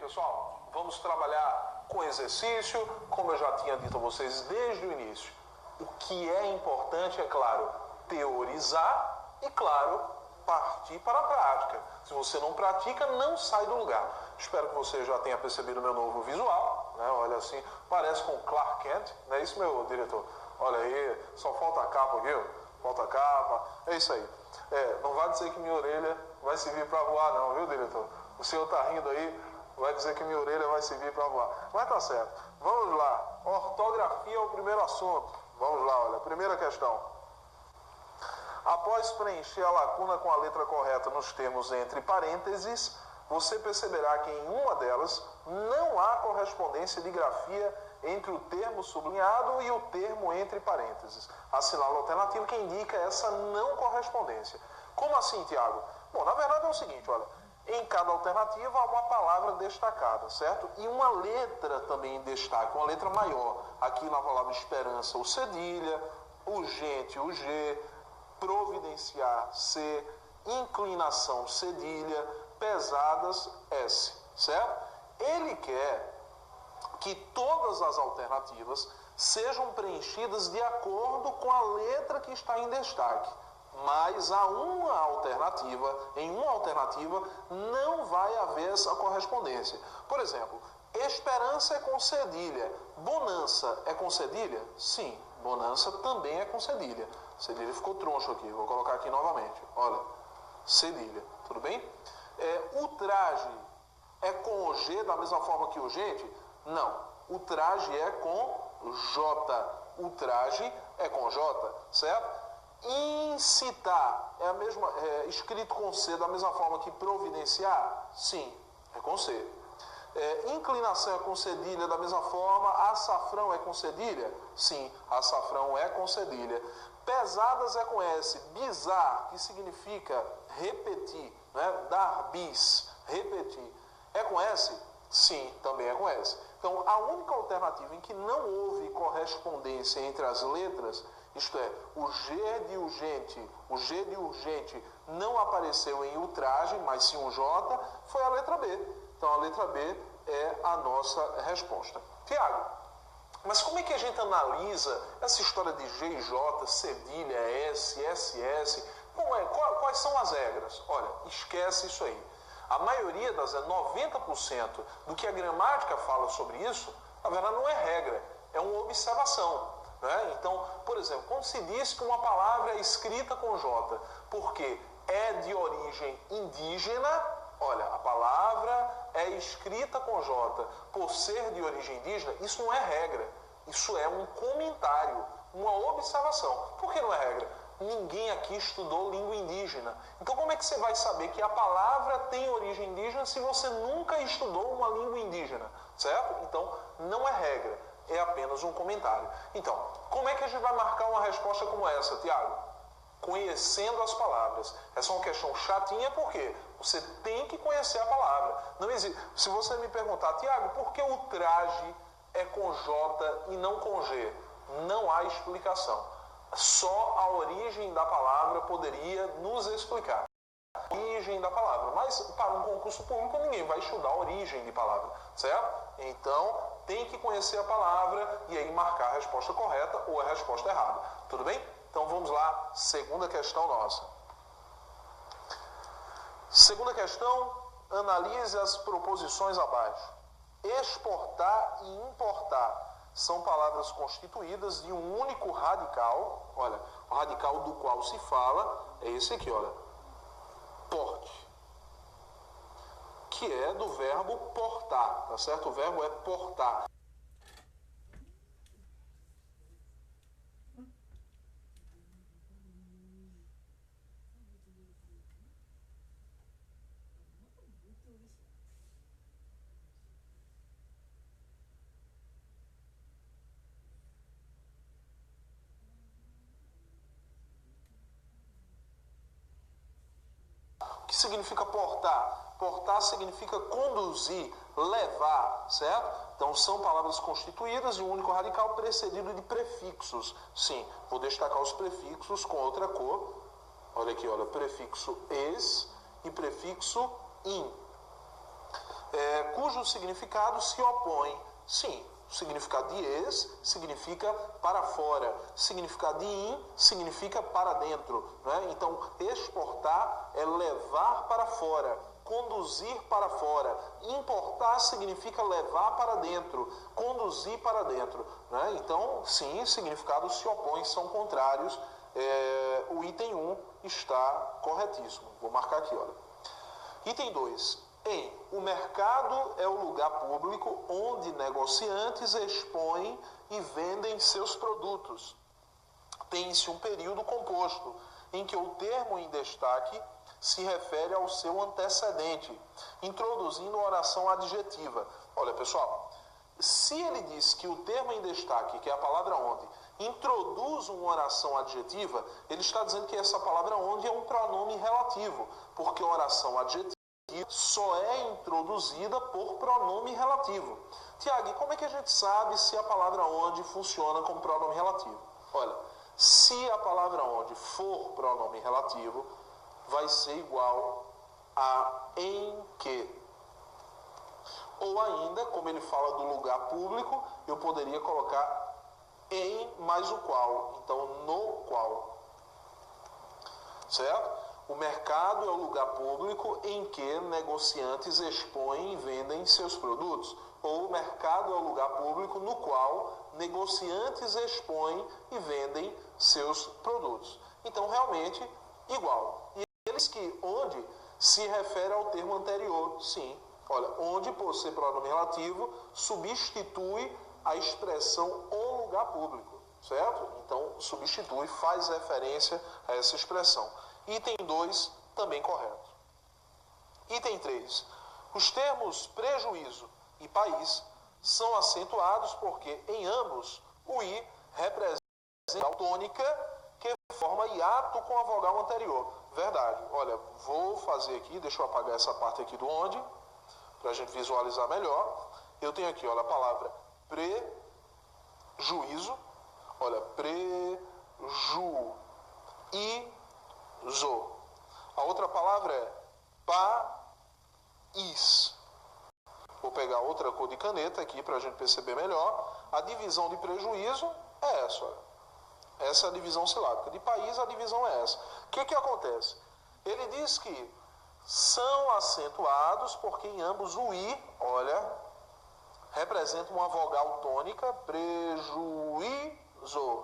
pessoal, vamos trabalhar com exercício, como eu já tinha dito a vocês desde o início. O que é importante, é claro, teorizar e, claro, partir para a prática. Se você não pratica, não sai do lugar. Espero que você já tenha percebido o meu novo visual, né? Olha assim, parece com Clark Kent, não é isso, meu diretor? Olha aí, só falta a capa aqui, ó. Falta a capa, é isso aí. Não vai dizer que minha orelha vai servir para voar não, viu, diretor? O senhor está rindo aí, vai dizer que minha orelha vai servir para voar. Mas tá certo. Vamos lá. Ortografia é o primeiro assunto. Vamos lá, olha. Primeira questão. Após preencher a lacuna com a letra correta nos termos entre parênteses, você perceberá que em uma delas não há correspondência de grafia entre o termo sublinhado e o termo entre parênteses. Assinala a alternativa que indica essa não correspondência. Como assim, Tiago? Bom, na verdade é o seguinte, olha. Em cada alternativa há uma palavra destacada, certo? E uma letra também em destaque, uma letra maior. Aqui na palavra esperança, o cedilha, urgente, o G, providenciar, C, inclinação, cedilha, pesadas, S, certo? Ele quer que todas as alternativas sejam preenchidas de acordo com a letra que está em destaque. Mas há uma alternativa, em uma alternativa não vai haver essa correspondência. Por exemplo, esperança é com cedilha, bonança é com cedilha? Sim, bonança também é com cedilha. Cedilha ficou troncho aqui, vou colocar aqui novamente. Olha, cedilha, tudo bem? Ultraje é com o G da mesma forma que urgente? Não, ultraje é com J, ultraje é com J, certo? Incitar é a mesma, escrito com C da mesma forma que providenciar? Sim, é com C. Inclinação é com cedilha da mesma forma. Açafrão é com cedilha? Sim, açafrão é com cedilha. Pesadas é com S. Bizar, que significa repetir, né? Dar bis, repetir. É com S? Sim, também é com S. Então, a única alternativa em que não houve correspondência entre as letras, isto é, o G de urgente não apareceu em ultraje, mas sim um J, foi a letra B. Então, a letra B é a nossa resposta. Tiago, mas como é que a gente analisa essa história de G e J, cedilha, S, SS? Quais são as regras? Olha, esquece isso aí. A maioria 90% do que a gramática fala sobre isso, na verdade não é regra, é uma observação. Né? Então, por exemplo, quando se diz que uma palavra é escrita com J porque é de origem indígena, olha, a palavra é escrita com J por ser de origem indígena, isso não é regra, isso é um comentário, uma observação. Por que não é regra? Ninguém aqui estudou língua indígena. Então como é que você vai saber que a palavra tem origem indígena se você nunca estudou uma língua indígena? Certo? Então não é regra, é apenas um comentário. Então, como é que a gente vai marcar uma resposta como essa, Tiago? Conhecendo as palavras. Essa é uma questão chatinha, por quê? Você tem que conhecer a palavra. Não existe. Se você me perguntar, Tiago, por que o traje é com J e não com G? Não há explicação. Só a origem da palavra poderia nos explicar. A origem da palavra. Mas para um concurso público ninguém vai estudar a origem de palavra, certo? Então tem que conhecer a palavra e aí marcar a resposta correta ou a resposta errada. Tudo bem? Então vamos lá, segunda questão nossa. Segunda questão, analise as proposições abaixo. Exportar e importar são palavras constituídas de um único radical. Olha, o radical do qual se fala é esse aqui, olha. Porte. Que é do verbo portar, tá certo? O verbo é portar. O que significa portar? Portar significa conduzir, levar, certo? Então são palavras constituídas de um único radical precedido de prefixos. Sim, vou destacar os prefixos com outra cor. Olha aqui, olha, prefixo es e prefixo in. cujo significado se opõe. Sim, o significado de ex significa para fora, o significado de in significa para dentro, né? Então, exportar é levar para fora, conduzir para fora. Importar significa levar para dentro, conduzir para dentro, né? Então, sim, significados se opõem, são contrários. O item 1 está corretíssimo. Vou marcar aqui, olha. Item 2. O mercado é o lugar público onde negociantes expõem e vendem seus produtos. Tem-se um período composto em que o termo em destaque se refere ao seu antecedente, introduzindo oração adjetiva. Olha, pessoal, se ele diz que o termo em destaque, que é a palavra onde, introduz uma oração adjetiva, ele está dizendo que essa palavra onde é um pronome relativo, porque a oração adjetiva só é introduzida por pronome relativo. Tiago, e como é que a gente sabe se a palavra onde funciona como pronome relativo? Olha, se a palavra onde for pronome relativo, vai ser igual a em que. Ou ainda, como ele fala do lugar público, eu poderia colocar em mais o qual. Então, no qual. Certo? O mercado é o lugar público em que negociantes expõem e vendem seus produtos. Ou o mercado é o lugar público no qual negociantes expõem e vendem seus produtos. Então, realmente, igual. E eles que onde se refere ao termo anterior. Sim. Olha, onde, por ser pronome relativo, substitui a expressão o lugar público. Certo? Então, substitui, faz referência a essa expressão. Item 2, também correto. Item 3. Os termos prejuízo e país são acentuados porque, em ambos, o i representa a tônica que forma hiato com a vogal anterior. Verdade. Olha, vou fazer aqui, deixa eu apagar essa parte aqui do onde, para a gente visualizar melhor. Eu tenho aqui, olha, a palavra prejuízo. Olha, prejuízo. A outra palavra é país. Vou pegar outra cor de caneta aqui para a gente perceber melhor. A divisão de prejuízo é essa. Olha. Essa é a divisão silábica. De país, a divisão é essa. O que acontece? Ele diz que são acentuados porque em ambos o i, olha, representa uma vogal tônica. Prejuízo.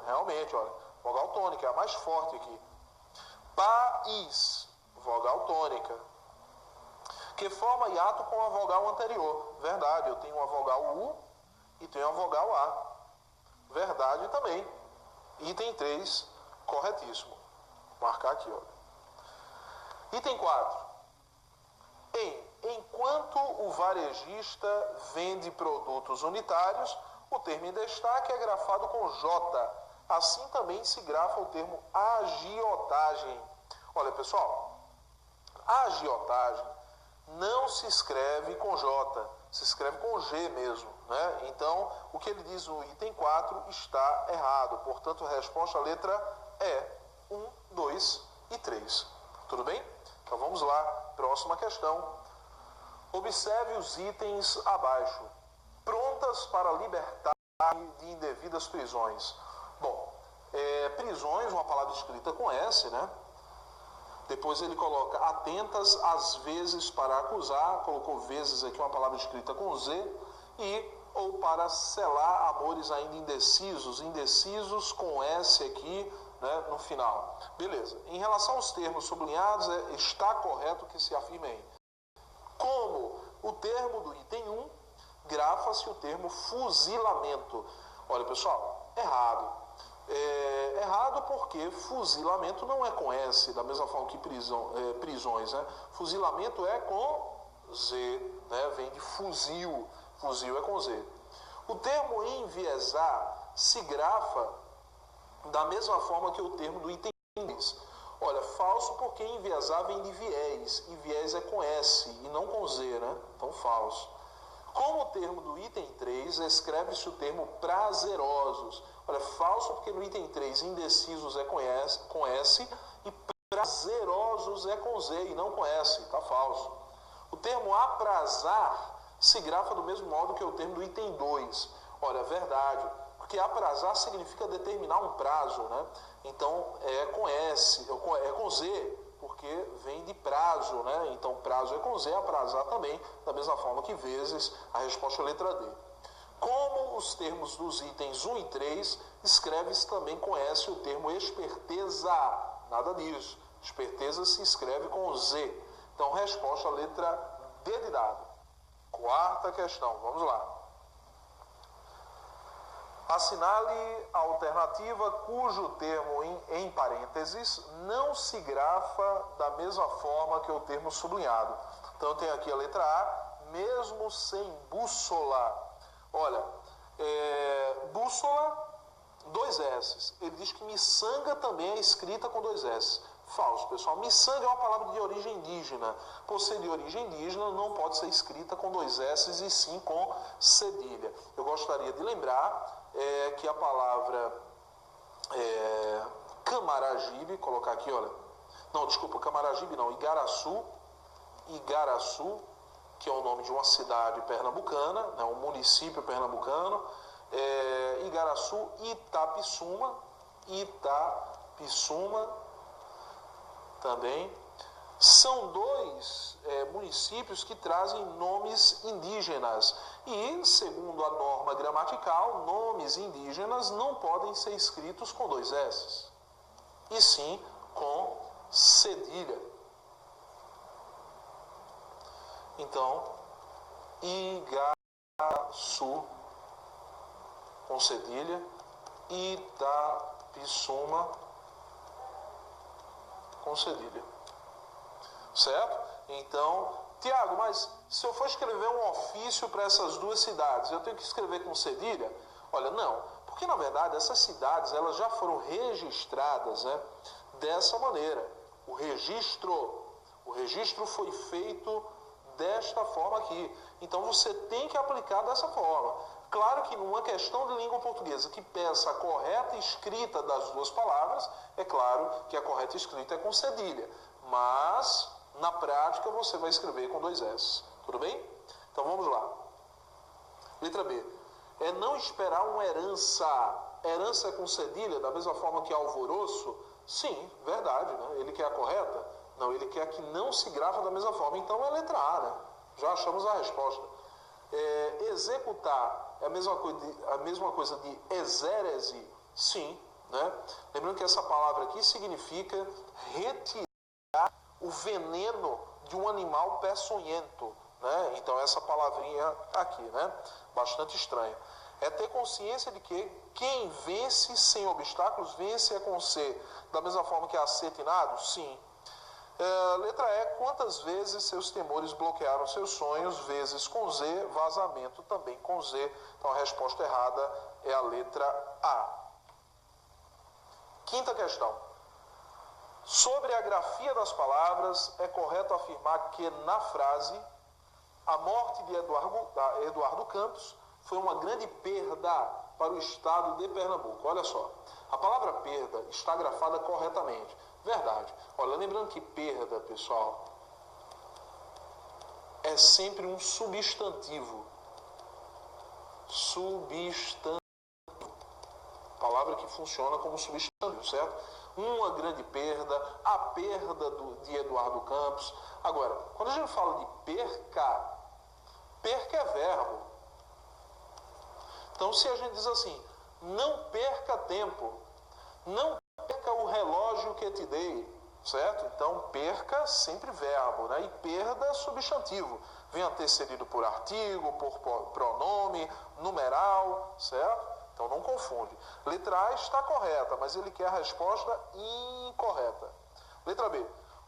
Realmente, olha, vogal tônica é a mais forte aqui. País, vogal tônica, que forma hiato com a vogal anterior. Verdade, eu tenho uma vogal U e tenho uma vogal A. Verdade também. Item 3, corretíssimo. Vou marcar aqui, olha. Item 4. Enquanto o varejista vende produtos unitários, o termo em destaque é grafado com J. Assim também se grafa o termo agiotagem. Olha, pessoal, agiotagem não se escreve com J, se escreve com G mesmo, né? Então, o que ele diz no item 4 está errado. Portanto, a resposta à letra é 1, 2 e 3. Tudo bem? Então, vamos lá. Próxima questão. Observe os itens abaixo. Prontas para libertar de indevidas prisões. Bom, prisões, uma palavra escrita com S, né? Depois ele coloca atentas às vezes para acusar, colocou vezes aqui uma palavra escrita com Z, e ou para selar amores ainda indecisos, indecisos com S aqui, né, no final. Beleza. Em relação aos termos sublinhados, está correto que se afirmem. Como o termo do item 1, grafa-se o termo fuzilamento. Olha, pessoal, errado. Errado porque fuzilamento não é com S, da mesma forma que prisões, né? Fuzilamento é com Z, né? Vem de fuzil, fuzil é com Z. O termo enviesar se grafa da mesma forma que o termo do item 2. Olha, falso porque enviesar vem de viés, e viés é com S e não com Z, né? Então, falso. Como o termo do item 3, escreve-se o termo prazerosos. Olha, falso porque no item 3, indecisos é com S e prazerosos é com Z e não com S. Está falso. O termo aprazar se grafa do mesmo modo que o termo do item 2. Olha, é verdade, porque aprazar significa determinar um prazo, né? Então é com S, é com Z, porque vem de prazo, né? Então prazo é com Z, aprazar também, da mesma forma que vezes, a resposta é a letra D. Como os termos dos itens 1 e 3, escreve-se também com S o termo esperteza. Nada disso. Esperteza se escreve com Z. Então, resposta a letra D de dado. Quarta questão, vamos lá. Assinale a alternativa cujo termo em parênteses não se grafa da mesma forma que o termo sublinhado. Então, eu tenho aqui a letra A, mesmo sem bússola. Olha, bússola, 2 S. Ele diz que miçanga também é escrita com 2 S. Falso, pessoal. Miçanga é uma palavra de origem indígena. Por ser de origem indígena, não pode ser escrita com 2 S e sim com cedilha. Eu gostaria de lembrar que a palavra Camaragibe, colocar aqui, olha. Não, desculpa, Camaragibe não, Igaraçu, que é o nome de uma cidade pernambucana, né, um município pernambucano, Igaraçu e Itapissuma também, são 2 municípios que trazem nomes indígenas e, segundo a norma gramatical, nomes indígenas não podem ser escritos com 2 S, e sim com cedilha. Então, Igaraçu com cedilha, Itapissuma com cedilha. Certo? Então, Tiago, mas se eu for escrever um ofício para essas 2 cidades, eu tenho que escrever com cedilha? Olha, não, porque na verdade essas cidades elas já foram registradas, né, dessa maneira. O registro foi feito desta forma aqui. Então você tem que aplicar dessa forma. Claro que numa questão de língua portuguesa que peça a correta escrita das 2 palavras, é claro que a correta escrita é com cedilha. Mas, na prática, você vai escrever com 2 S. Tudo bem? Então vamos lá. Letra B. É não esperar uma herança. Herança é com cedilha, da mesma forma que alvoroço? Sim, verdade, né? Ele quer a correta? Não, ele quer que não se grafa da mesma forma. Então é a letra A, né? Já achamos a resposta. Executar é a mesma coisa de exérese? Sim, né? Lembrando que essa palavra aqui significa retirar o veneno de um animal peçonhento, né? Então essa palavrinha aqui, né? Bastante estranha. É ter consciência de que quem vence sem obstáculos, vence é com C. Da mesma forma que acetinado? Sim. Letra E, quantas vezes seus temores bloquearam seus sonhos? Vezes com Z, vazamento também com Z. Então a resposta errada é a letra A. Quinta questão. Sobre a grafia das palavras, é correto afirmar que na frase a morte de Eduardo Campos foi uma grande perda para o estado de Pernambuco. Olha só, a palavra perda está grafada corretamente. Verdade. Olha, lembrando que perda, pessoal, é sempre um substantivo. Palavra que funciona como substantivo, certo? Uma grande perda, a perda de Eduardo Campos. Agora, quando a gente fala de perca, perca é verbo. Então, se a gente diz assim, não perca tempo, não perca o relógio que te dei, certo? Então, perca sempre verbo, né? E perda substantivo. Vem antecedido por artigo, por pronome, numeral, certo? Então, não confunde. Letra A está correta, mas ele quer a resposta incorreta. Letra B.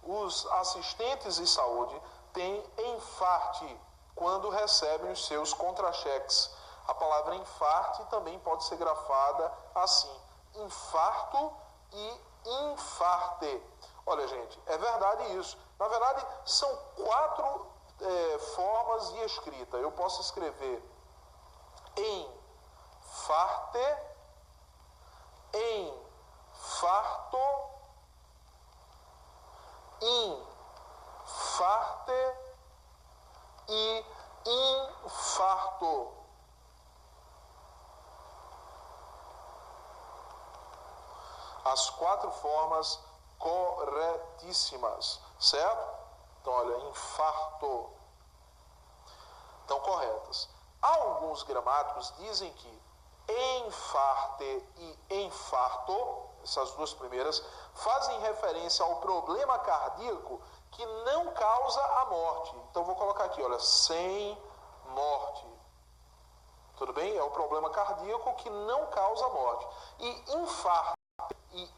Os assistentes de saúde têm enfarte quando recebem os seus contra-cheques. A palavra enfarte também pode ser grafada assim. Infarto e infarte. Olha, gente, é verdade isso. Na verdade, são 4 formas de escrita. Eu posso escrever enfarte, infarto, infarte e infarto. As 4 formas corretíssimas, certo? Então, olha, infarto. Estão corretas. Alguns gramáticos dizem que enfarte e infarto, essas 2 primeiras, fazem referência ao problema cardíaco que não causa a morte. Então, vou colocar aqui, olha, sem morte. Tudo bem? É o problema cardíaco que não causa a morte. E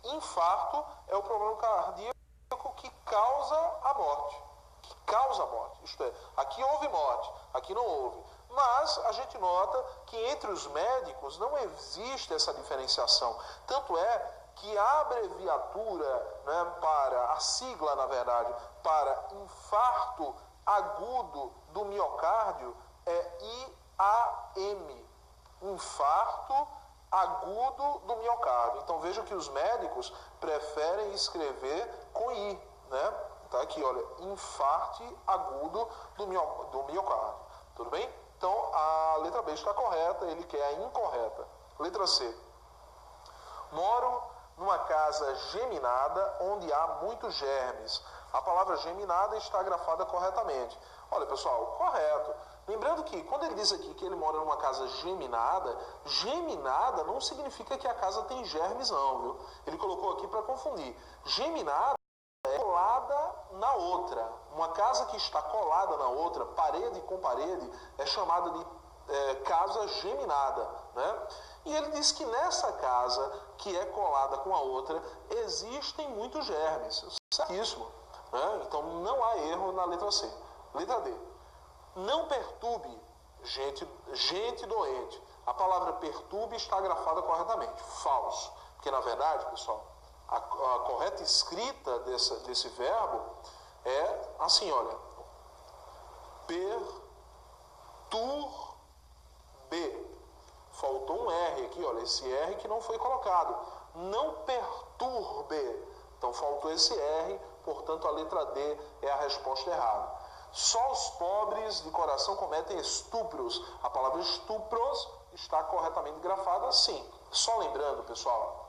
infarto é o problema cardíaco que causa a morte. Que causa a morte. Isto é, aqui houve morte, aqui não houve. Mas a gente nota que entre os médicos não existe essa diferenciação. Tanto é que a abreviatura, né, para a sigla, na verdade, para infarto agudo do miocárdio é IAM. Infarto agudo do miocárdio. Então veja que os médicos preferem escrever com I, né? Tá aqui, olha, infarte agudo do miocárdio. Tudo bem? Então a letra B está correta, ele quer a incorreta. Letra C. Moro numa casa geminada onde há muitos germes. A palavra geminada está grafada corretamente. Olha, pessoal, correto. Lembrando que quando ele diz aqui que ele mora numa casa geminada, geminada não significa que a casa tem germes não, viu? Ele colocou aqui para confundir. Geminada é colada na outra. Uma casa que está colada na outra, parede com parede, é chamada de casa geminada, né? E ele diz que nessa casa, que é colada com a outra, existem muitos germes. Certíssimo, né? Então não há erro na letra C. Letra D. Não perturbe gente doente. A palavra perturbe está grafada corretamente. Falso. Porque na verdade, pessoal, a correta escrita desse verbo é assim, olha. Perturbe. Faltou um R aqui, olha, esse R que não foi colocado. Não perturbe. Então faltou esse R, portanto a letra D é a resposta errada. Só os pobres de coração cometem estupros. A palavra estupros está corretamente grafada sim. Só lembrando, pessoal,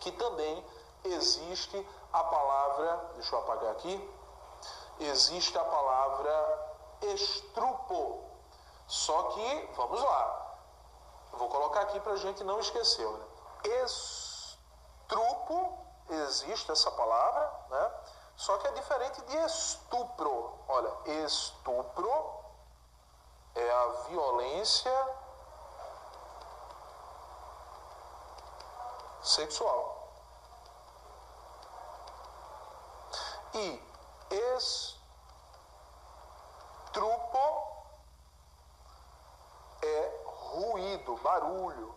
que também existe a palavra, deixa eu apagar aqui, existe a palavra estrupo. Só que, vamos lá, eu vou colocar aqui para a gente não esquecer. Né? Estrupo, existe essa palavra, né? Só que é diferente de estupro. Olha, estupro é a violência sexual. E estrupo é ruído, barulho.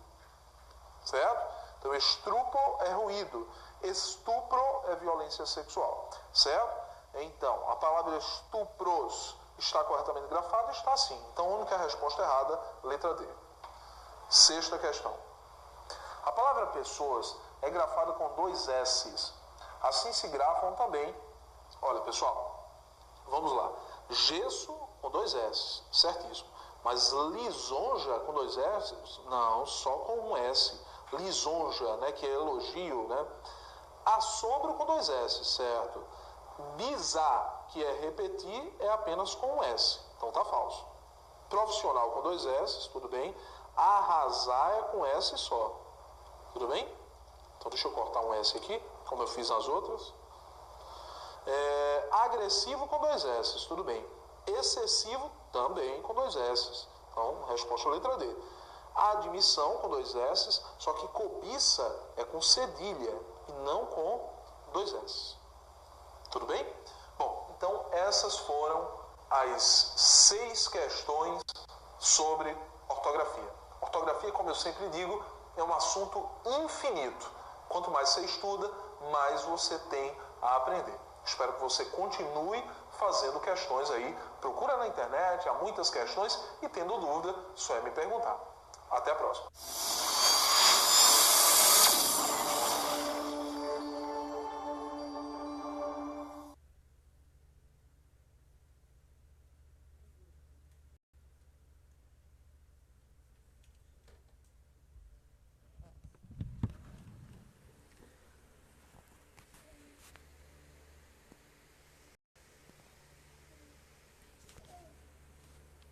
Certo? Então, estrupo é ruído. Estupro é violência sexual. Certo? Então, a palavra estupros está corretamente grafada? Está sim. Então, a única resposta errada, letra D. Sexta questão. A palavra pessoas é grafada com 2 S's. Assim se grafam também. Olha, pessoal, vamos lá. Gesso com 2 S's, certíssimo. Mas lisonja com 2 S's? Não, só com um S. Lisonja, né, que é elogio, né? Assombro com 2 S, certo? Bizar, que é repetir, é apenas com um S. Então tá falso. Profissional com 2 S, tudo bem. Arrasar é com S só. Tudo bem? Então deixa eu cortar um S aqui, como eu fiz nas outras. Agressivo com 2 S, tudo bem. Excessivo também com 2 S. Então, resposta letra D. Admissão com 2 S, só que cobiça é com cedilha e não com 2 S. Tudo bem? Bom, então essas foram as 6 questões sobre ortografia. Ortografia, como eu sempre digo, é um assunto infinito. Quanto mais você estuda, mais você tem a aprender. Espero que você continue fazendo questões aí. Procura na internet, há muitas questões e tendo dúvida, só é me perguntar. Até a próxima.